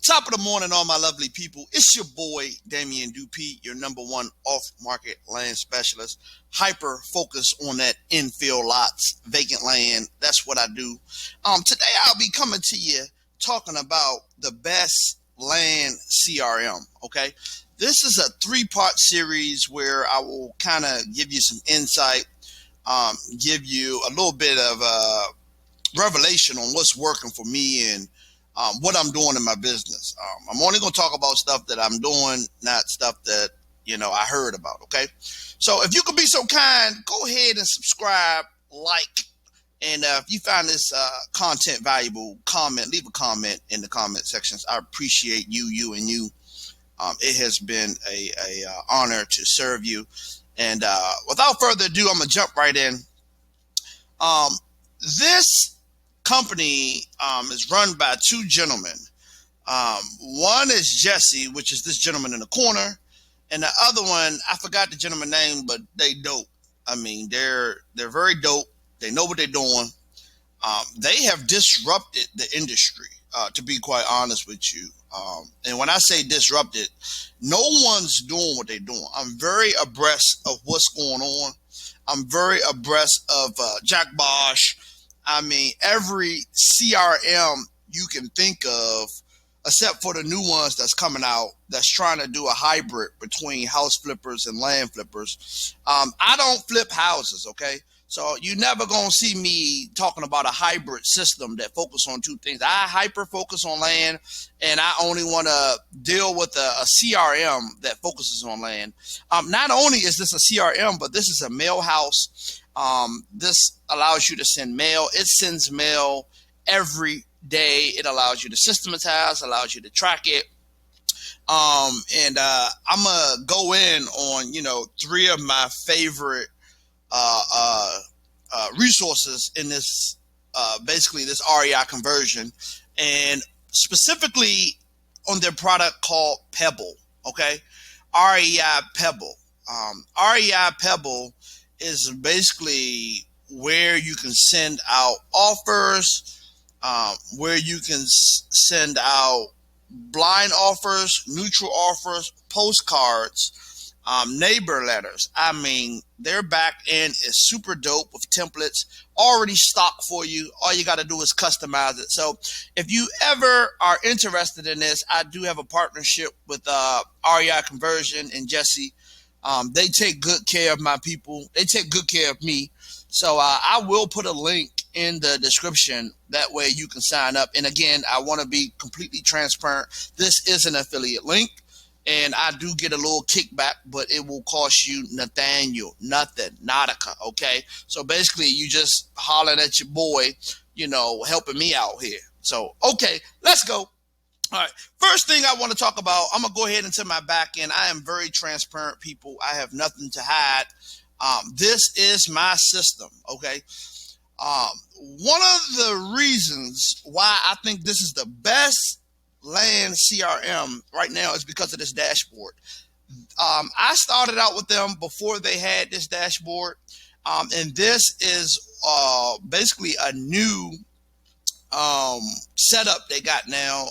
Top of the morning, all my lovely people. It's your boy, Damien Dupee, your number one off-market land specialist. Hyper focus on that infill lots, vacant land. That's what I do. Today, I'll be coming to you talking about the best land CRM, okay? This is a three-part series where I will kind of give you some insight, give you a little bit of revelation on what's working for me and what I'm doing in my business. I'm only going to talk about stuff that I'm doing, not stuff that, I heard about, okay? So if you could be so kind, go ahead and subscribe, like, and if you find this content valuable, leave a comment in the comment sections. I appreciate you, and you. It has been a honor to serve you. And without further ado, I'm going to jump right in. This company is run by two gentlemen. One is Jesse, which is this gentleman in the corner, and the other one, I forgot the gentleman's name, but they dope. I mean, they're very dope. They know what they're doing. They have disrupted the industry, to be quite honest with you. And when I say disrupted, no one's doing what they're doing. I'm very abreast of what's going on. I'm very abreast of Jack Bosch. I mean, every CRM you can think of, except for the new ones that's coming out, that's trying to do a hybrid between house flippers and land flippers. I don't flip houses, okay? So you're never going to see me talking about a hybrid system that focus on two things. I hyper focus on land, and I only want to deal with a CRM that focuses on land. Not only is this a CRM, but this is a mail house. This allows you to send mail. It sends mail every day. It allows you to systematize, allows you to track it. And I'm going to go in on, three of my favorite resources in this, basically this REI Conversion, and specifically on their product called Pebble, okay? REI Pebble. REI Pebble is basically where you can send out offers, where you can send out blind offers, neutral offers, postcards, neighbor letters. I mean, their back end is super dope with templates already stocked for you. All you got to do is customize it. So if you ever are interested in this, I do have a partnership with REI Conversion and Jesse. They take good care of my people. They take good care of me. So I will put a link in the description. That way you can sign up. And again, I want to be completely transparent. This is an affiliate link, and I do get a little kickback, but it will cost you nothing, nautica, okay? So basically, you just hollering at your boy, helping me out here. So, okay, let's go. All right, first thing I want to talk about, I'm going to go ahead into my back end. I am very transparent, people. I have nothing to hide. This is my system, okay? One of the reasons why I think this is the best land CRM right now is because of this dashboard. I started out with them before they had this dashboard, and this is basically a new setup they got now.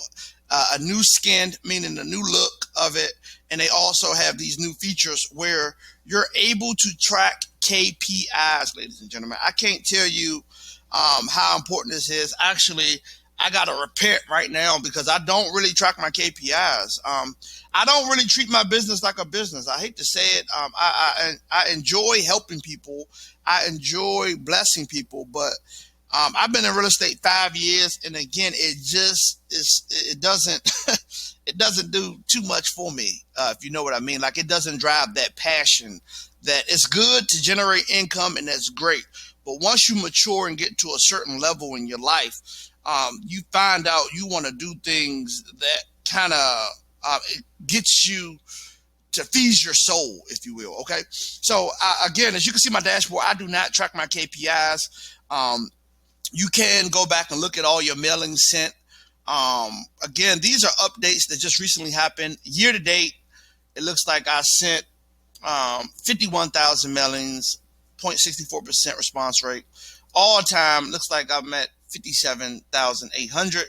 A new skin, meaning the new look of it, and they also have these new features where you're able to track KPIs, ladies and gentlemen. I can't tell you how important this is. Actually, I got to repent right now because I don't really track my KPIs. I don't really treat my business like a business. I hate to say it. I enjoy helping people. I enjoy blessing people, but I've been in real estate 5 years, and again, it doesn't do too much for me, if you know what I mean. Like, it doesn't drive that passion. That it's good to generate income, and that's great. But once you mature and get to a certain level in your life, you find out you want to do things that kind of gets you to feed your soul, if you will. Okay. So again, as you can see my dashboard, I do not track my KPIs. You can go back and look at all your mailings sent. Again, these are updates that just recently happened. Year to date, it looks like I sent 51,000 mailings, 0.64% response rate. All time, looks like I'm at 57,800.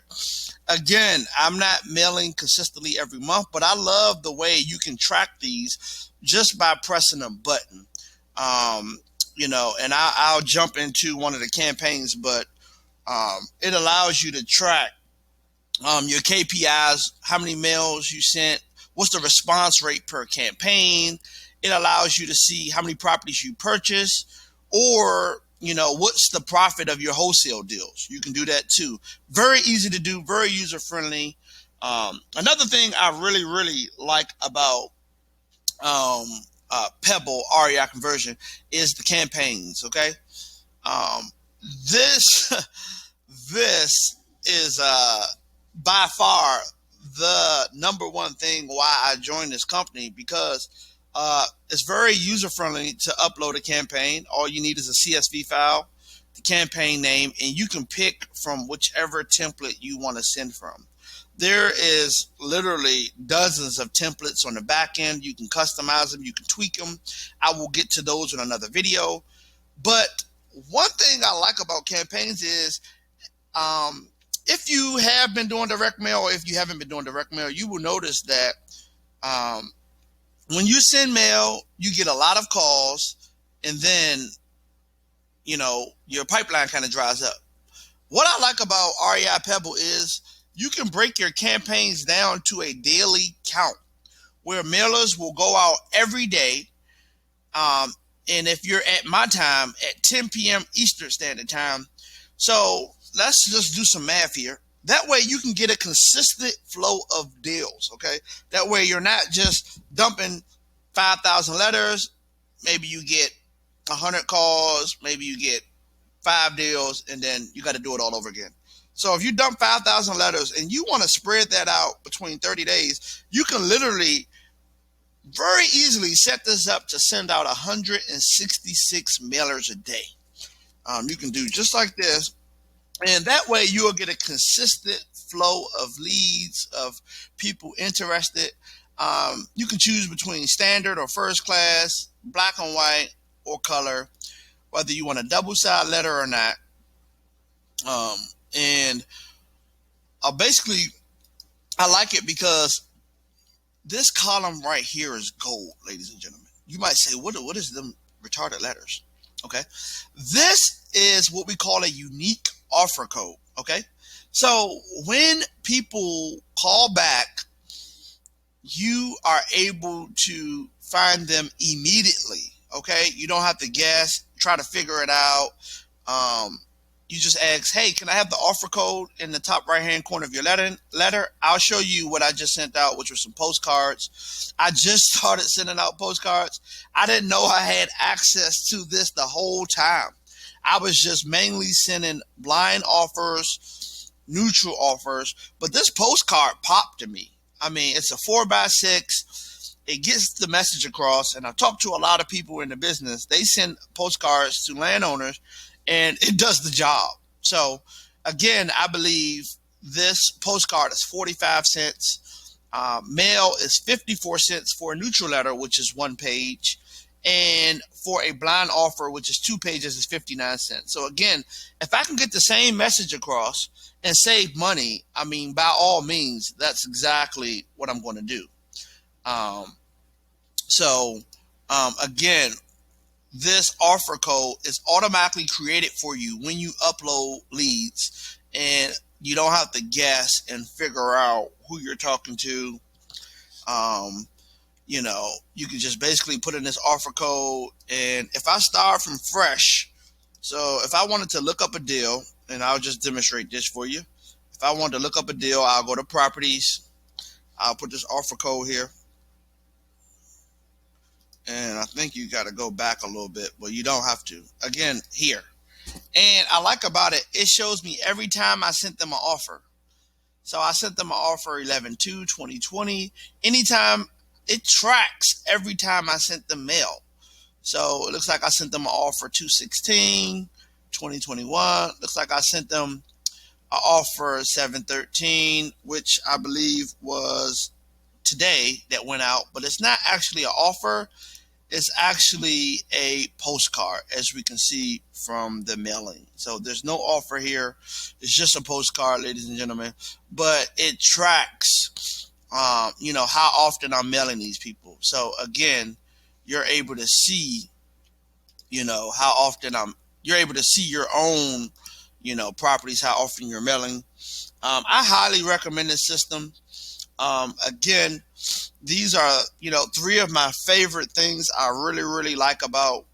Again, I'm not mailing consistently every month, but I love the way you can track these just by pressing a button. And I'll jump into one of the campaigns, but it allows you to track your KPIs, how many mails you sent, what's the response rate per campaign. It allows you to see how many properties you purchase, or what's the profit of your wholesale deals. You can do that too. Very easy to do, very user friendly. Another thing I really, really like about Pebble REI Conversion is the campaigns. Okay, um, this this is by far the number one thing why I joined this company, because it's very user friendly to upload a campaign. All you need is a CSV file, the campaign name, and you can pick from whichever template you want to send from. There is literally dozens of templates on the back end. You can customize them, you can tweak them. I will get to those in another video. But one thing I like about campaigns is if you have been doing direct mail, or if you haven't been doing direct mail, you will notice that when you send mail, you get a lot of calls, and then your pipeline kind of dries up. What I like about REI Pebble is you can break your campaigns down to a daily count, where mailers will go out every day. And if you're at my time, at 10 p.m. Eastern Standard Time, so let's just do some math here. That way you can get a consistent flow of deals, okay? That way you're not just dumping 5,000 letters. Maybe you get 100 calls, maybe you get 5 deals, and then you got to do it all over again. So if you dump 5,000 letters and you want to spread that out between 30 days, you can literally very easily set this up to send out 166 mailers a day. You can do just like this, and that way you'll get a consistent flow of leads, of people interested. You can choose between standard or first class, black and white, or color, whether you want a double-sided letter or not. And basically, I like it because this column right here is gold, ladies and gentlemen. You might say, what is them retarded letters? Okay. This is what we call a unique offer code. Okay. So when people call back, you are able to find them immediately. Okay. You don't have to guess, try to figure it out. You just ask, hey, can I have the offer code in the top right-hand corner of your letter? I'll show you what I just sent out, which were some postcards. I just started sending out postcards. I didn't know I had access to this the whole time. I was just mainly sending blind offers, neutral offers, but this postcard popped to me. I mean, it's a 4x6. It gets the message across, and I've talked to a lot of people in the business. They send postcards to landowners, and it does the job. So again, I believe this postcard is 45 cents. Mail is 54 cents for a neutral letter, which is 1 page. And for a blind offer, which is 2 pages, is 59 cents. So again, if I can get the same message across and save money, I mean, by all means, that's exactly what I'm going to do. Again, this offer code is automatically created for you when you upload leads, and you don't have to guess and figure out who you're talking to. You can just basically put in this offer code, and if I start from fresh, so if I wanted to look up a deal, and I'll just demonstrate this for you. If I wanted to look up a deal, I'll go to properties. I'll put this offer code here. And I think you got to go back a little bit, but you don't have to. Again, here. And I like about it, it shows me every time I sent them an offer. So I sent them an offer 11/2/2020. Anytime, it tracks every time I sent them mail. So it looks like I sent them an offer 2/16/2021. Looks like I sent them an offer 7/13, which I believe was today that went out, but it's not actually an offer. It's actually a postcard, as we can see from the mailing. So there's no offer here. It's just a postcard, ladies and gentlemen. But it tracks, how often I'm mailing these people. So again, you're able to see, how often you're able to see your own, properties, how often you're mailing. I highly recommend this system. Again, these are, three of my favorite things I really, really like about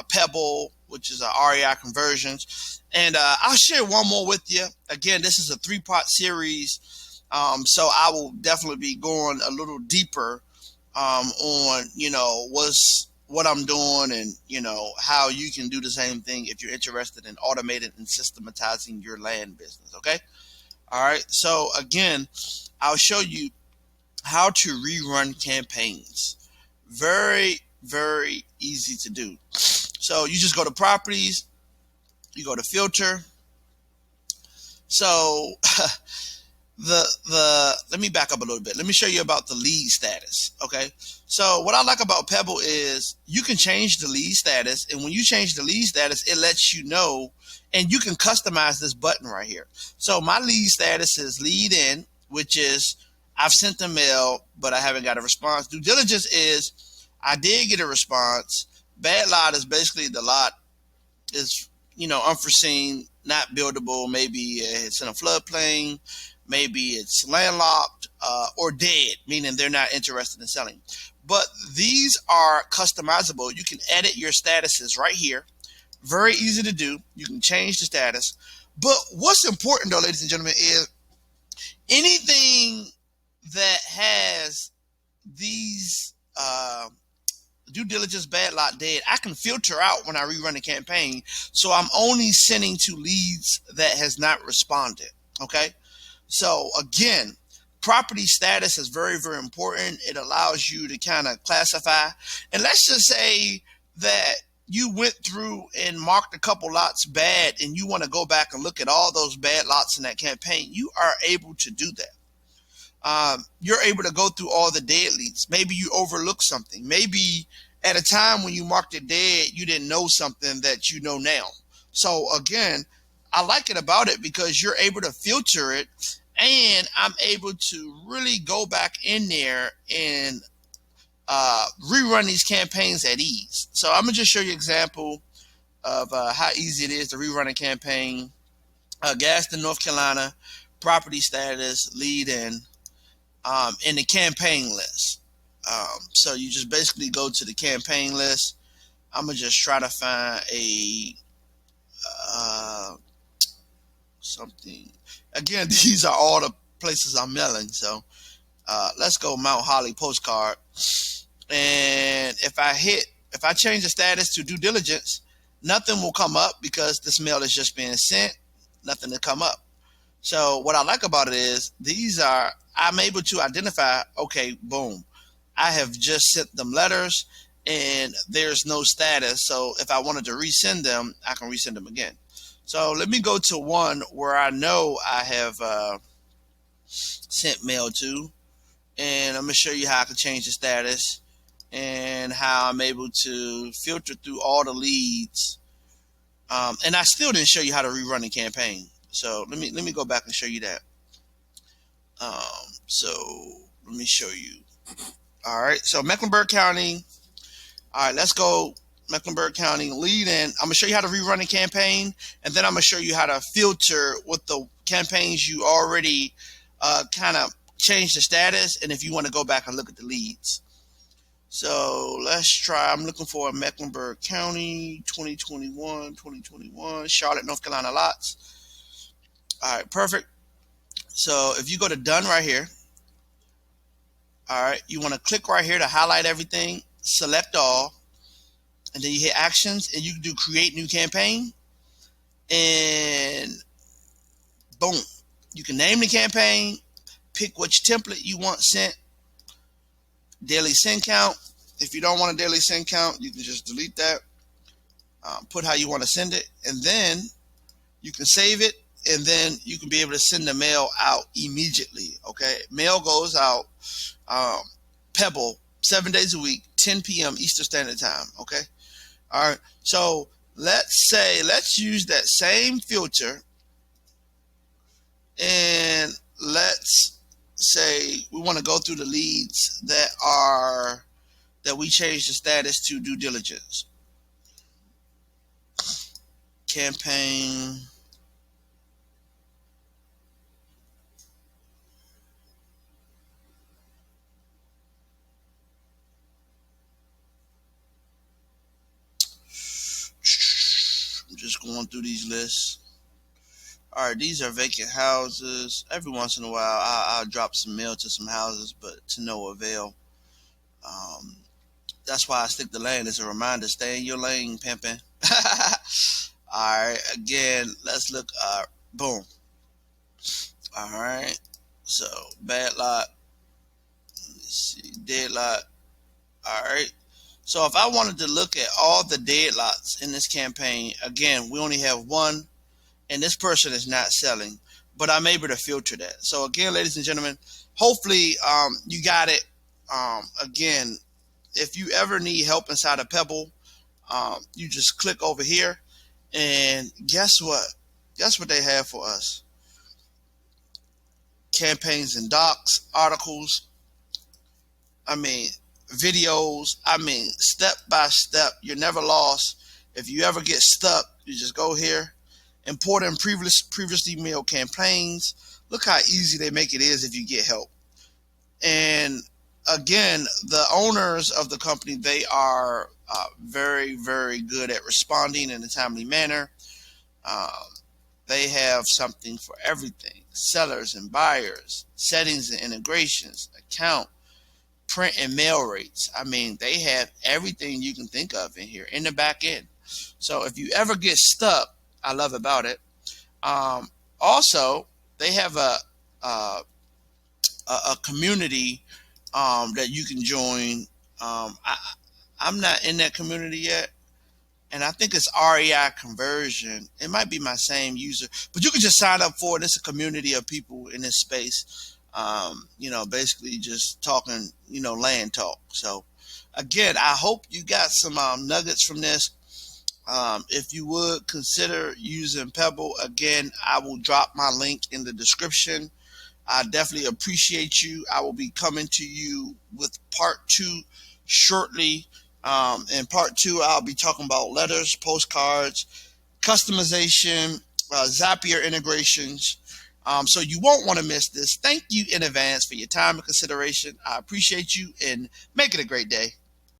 Pebble, which is a REI Conversions. And I'll share one more with you. Again, this is a three-part series, so I will definitely be going a little deeper on, what I'm doing and, how you can do the same thing if you're interested in automating and systematizing your land business, okay? All right, so again, I'll show you how to rerun campaigns. Very, very easy to do. So you just go to properties, you go to filter. So let me back up a little bit. Let me show you about the lead status. Okay. So what I like about Pebble is you can change the lead status, and when you change the lead status, it lets you know, and you can customize this button right here. So my lead status is lead in, which is I've sent the mail, but I haven't got a response. Due diligence is I did get a response. Bad lot is basically the lot is, unforeseen, not buildable. Maybe it's in a floodplain. Maybe it's landlocked or dead, meaning they're not interested in selling. But these are customizable. You can edit your statuses right here. Very easy to do. You can change the status. But what's important, though, ladies and gentlemen, is anything that has these due diligence, bad lot, dead, I can filter out when I rerun the campaign. So I'm only sending to leads that has not responded. Okay. So again, property status is very, very important. It allows you to kind of classify. And let's just say that you went through and marked a couple lots bad and you want to go back and look at all those bad lots in that campaign. You are able to do that. You're able to go through all the dead leads. Maybe you overlooked something. Maybe at a time when you marked it dead, you didn't know something that you know now. So again, I like it about it because you're able to filter it, and I'm able to really go back in there and rerun these campaigns at ease. So I'm going to just show you an example of how easy it is to rerun a campaign. Gaston, North Carolina, property status, lead in the campaign list. So you just basically go to the campaign list. I'm going to just try to find a something. Again, these are all the places I'm mailing. So let's go Mount Holly postcard. And if I change the status to due diligence, nothing will come up because this mail is just being sent. Nothing to come up. So what I like about it is I'm able to identify, okay, boom, I have just sent them letters and there's no status. So if I wanted to resend them, I can resend them again. So let me go to one where I know I have sent mail to, and I'm going to show you how I can change the status and how I'm able to filter through all the leads. And I still didn't show you how to rerun the campaign. So let me go back and show you that. So let me show you. All right. So Mecklenburg County. All right, let's go Mecklenburg County lead in. I'm going to show you how to rerun the campaign, and then I'm going to show you how to filter with the campaigns you already kind of change the status, and if you want to go back and look at the leads. So let's try. I'm looking for a Mecklenburg County 2021, Charlotte, North Carolina lots. All right, perfect. So if you go to done right here, all right, you want to click right here to highlight everything, select all, and then you hit actions, and you can do create new campaign, and boom, you can name the campaign, pick which template you want sent, daily send count. If you don't want a daily send count, you can just delete that, put how you want to send it, and then you can save it, and then you can be able to send the mail out immediately. Okay, mail goes out Pebble 7 days a week, 10 p.m. Eastern Standard Time. Okay. All right. So let's use that same filter, and let's say we want to go through the leads that we change the status to due diligence. Campaign. I'm just going through these lists. All right, these are vacant houses. Every once in a while, I'll drop some mail to some houses, but to no avail. Um, that's why I stick to land as a reminder. Stay in your lane, pimping. All right, again, let's look. Boom. All right. So bad lot. Let's see, dead lot. All right. So if I wanted to look at all the dead lots in this campaign, again, we only have one, and this person is not selling, but I'm able to filter that. So again, ladies and gentlemen, hopefully you got it. Again, if you ever need help inside of Pebble, you just click over here, and guess what? Guess what they have for us? Campaigns and docs, articles, videos, step by step. You're never lost. If you ever get stuck, you just go here. Important previously mailed campaigns. Look how easy they make it is if you get help. And again, the owners of the company, they are very, very good at responding in a timely manner. They have something for everything: sellers and buyers, settings and integrations, account, print and mail rates. They have everything you can think of in here in the back end. So if you ever get stuck, I love about it. Also, they have a community that you can join. I'm not in that community yet, and I think it's REI Conversion. It might be my same user, but you can just sign up for it. It's a community of people in this space. Basically just talking, land talk. So again, I hope you got some nuggets from this. If you would consider using Pebble, again, I will drop my link in the description. I definitely appreciate you. I will be coming to you with part 2 shortly. In part 2, I'll be talking about letters, postcards, customization, Zapier integrations. So you won't want to miss this. Thank you in advance for your time and consideration. I appreciate you, and make it a great day.